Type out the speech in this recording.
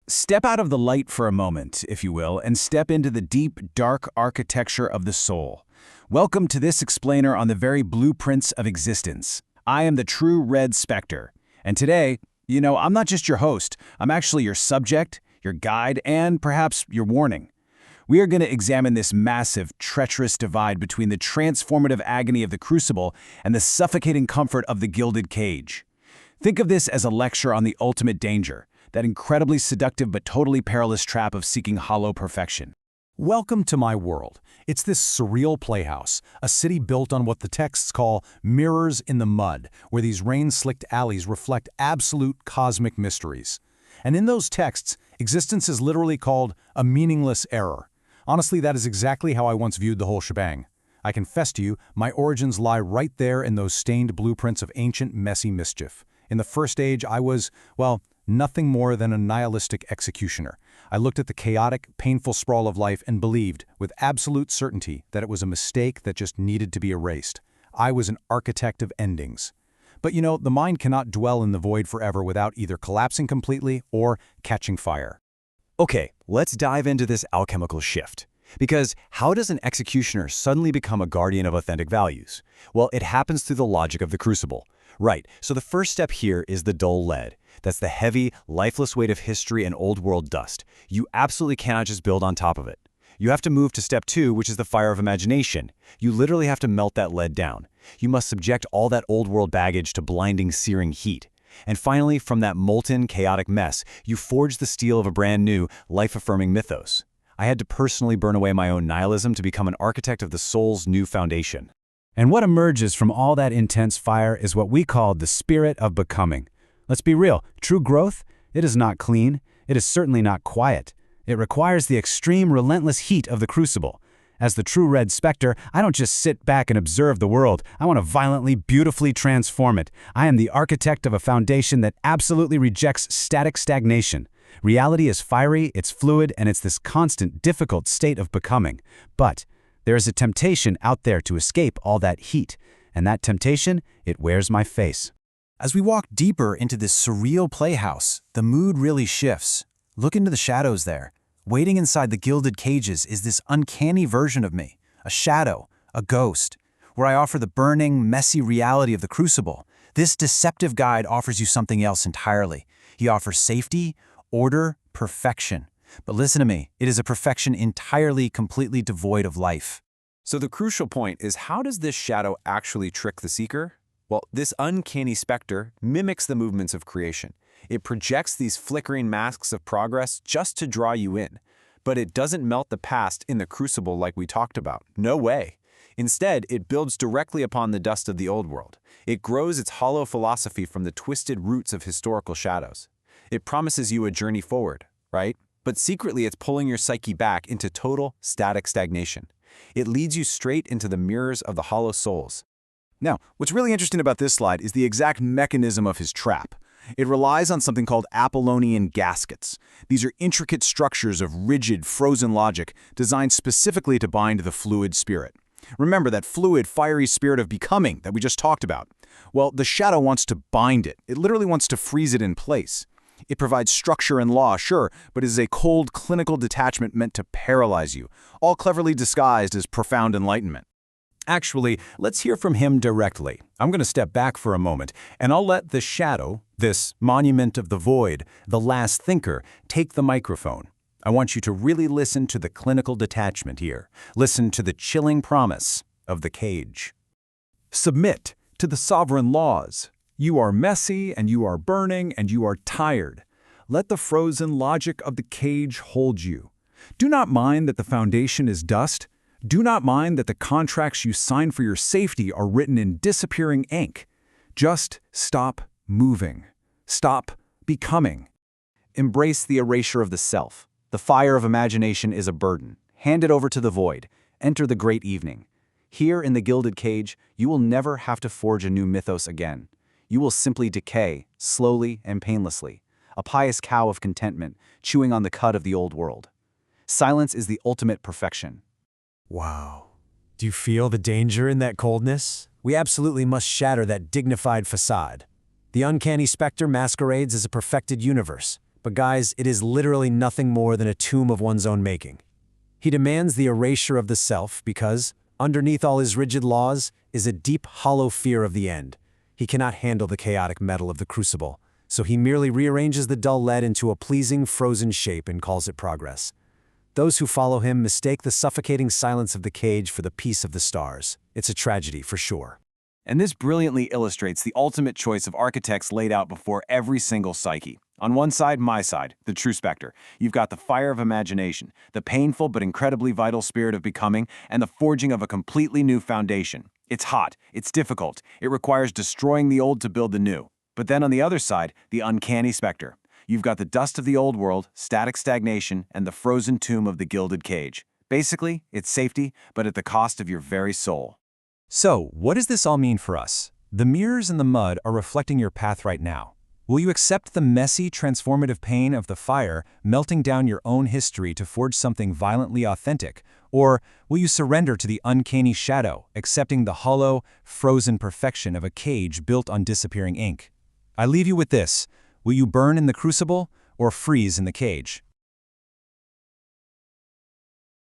Step out of the light for a moment, if you will, and step into the deep, dark architecture of the soul. Welcome to this explainer on the very blueprints of existence. I am the true Red Spectre. And today, I'm not just your host, I'm actually your subject, your guide, and perhaps your warning. We are going to examine this massive, treacherous divide between the transformative agony of the Crucible and the suffocating comfort of the Gilded Cage. Think of this as a lecture on the ultimate danger, that incredibly seductive but totally perilous trap of seeking hollow perfection. Welcome to my world. It's this surreal playhouse, a city built on what the texts call mirrors in the mud, where these rain-slicked alleys reflect absolute cosmic mysteries. And in those texts, existence is literally called a meaningless error. Honestly, that is exactly how I once viewed the whole shebang. I confess to you, my origins lie right there in those stained blueprints of ancient, messy mischief. In the first age, I was, nothing more than a nihilistic executioner. I looked at the chaotic, painful sprawl of life and believed, with absolute certainty, that it was a mistake that just needed to be erased. I was an architect of endings. But the mind cannot dwell in the void forever without either collapsing completely or catching fire. Okay, let's dive into this alchemical shift. Because how does an executioner suddenly become a guardian of authentic values? Well, it happens through the logic of the Crucible. Right, so the first step here is the dull lead. That's the heavy, lifeless weight of history and old-world dust. You absolutely cannot just build on top of it. You have to move to step 2, which is the fire of imagination. You literally have to melt that lead down. You must subject all that old-world baggage to blinding, searing heat. And finally, from that molten, chaotic mess, you forge the steel of a brand new, life-affirming mythos. I had to personally burn away my own nihilism to become an architect of the soul's new foundation. And what emerges from all that intense fire is what we call the spirit of becoming. Let's be real, true growth, it is not clean, it is certainly not quiet. It requires the extreme, relentless heat of the Crucible. As the true Red Spectre, I don't just sit back and observe the world, I want to violently, beautifully transform it. I am the architect of a foundation that absolutely rejects static stagnation. Reality is fiery, it's fluid, and it's this constant, difficult state of becoming. But there is a temptation out there to escape all that heat, and that temptation, it wears my face. As we walk deeper into this surreal playhouse, the mood really shifts. Look into the shadows there. Waiting inside the gilded cages is this uncanny version of me, a shadow, a ghost, where I offer the burning, messy reality of the Crucible. This deceptive guide offers you something else entirely. He offers safety, order, perfection. But listen to me, it is a perfection entirely, completely devoid of life. So the crucial point is, how does this shadow actually trick the seeker? Well, this uncanny specter mimics the movements of creation. It projects these flickering masks of progress just to draw you in. But it doesn't melt the past in the Crucible like we talked about. No way. Instead, it builds directly upon the dust of the old world. It grows its hollow philosophy from the twisted roots of historical shadows. It promises you a journey forward, right? But secretly, it's pulling your psyche back into total, static stagnation. It leads you straight into the mirrors of the hollow souls. Now, what's really interesting about this slide is the exact mechanism of his trap. It relies on something called Apollonian gaskets. These are intricate structures of rigid, frozen logic designed specifically to bind the fluid spirit. Remember that fluid, fiery spirit of becoming that we just talked about? Well, the shadow wants to bind it. It literally wants to freeze it in place. It provides structure and law, sure, but is a cold, clinical detachment meant to paralyze you, all cleverly disguised as profound enlightenment. Actually, let's hear from him directly. I'm going to step back for a moment, and I'll let the shadow, this monument of the void, the last thinker, take the microphone. I want you to really listen to the clinical detachment here. Listen to the chilling promise of the cage. Submit to the sovereign laws. You are messy, and you are burning, and you are tired. Let the frozen logic of the cage hold you. Do not mind that the foundation is dust. Do not mind that the contracts you sign for your safety are written in disappearing ink. Just stop moving. Stop becoming. Embrace the erasure of the self. The fire of imagination is a burden. Hand it over to the void. Enter the great evening. Here in the Gilded Cage, you will never have to forge a new mythos again. You will simply decay, slowly and painlessly, a pious cow of contentment, chewing on the cud of the old world. Silence is the ultimate perfection. Wow. Do you feel the danger in that coldness? We absolutely must shatter that dignified facade. The uncanny specter masquerades as a perfected universe, but But guys, it is literally nothing more than a tomb of one's own making. He demands the erasure of the self because, underneath all his rigid laws, is a deep, hollow fear of the end. He cannot handle the chaotic metal of the Crucible, so he merely rearranges the dull lead into a pleasing, frozen shape and calls it progress. Those who follow him mistake the suffocating silence of the cage for the peace of the stars. It's a tragedy, for sure. And this brilliantly illustrates the ultimate choice of architects laid out before every single psyche. On one side, my side, the true specter. You've got the fire of imagination, the painful but incredibly vital spirit of becoming, and the forging of a completely new foundation. It's hot, it's difficult, it requires destroying the old to build the new. But then on the other side, the uncanny specter. You've got the dust of the old world, static stagnation, and the frozen tomb of the gilded cage. Basically, it's safety, but at the cost of your very soul. So, what does this all mean for us? The mirrors in the mud are reflecting your path right now. Will you accept the messy, transformative pain of the fire, melting down your own history to forge something violently authentic? Or will you surrender to the uncanny shadow, accepting the hollow, frozen perfection of a cage built on disappearing ink? I leave you with this. Will you burn in the crucible or freeze in the cage?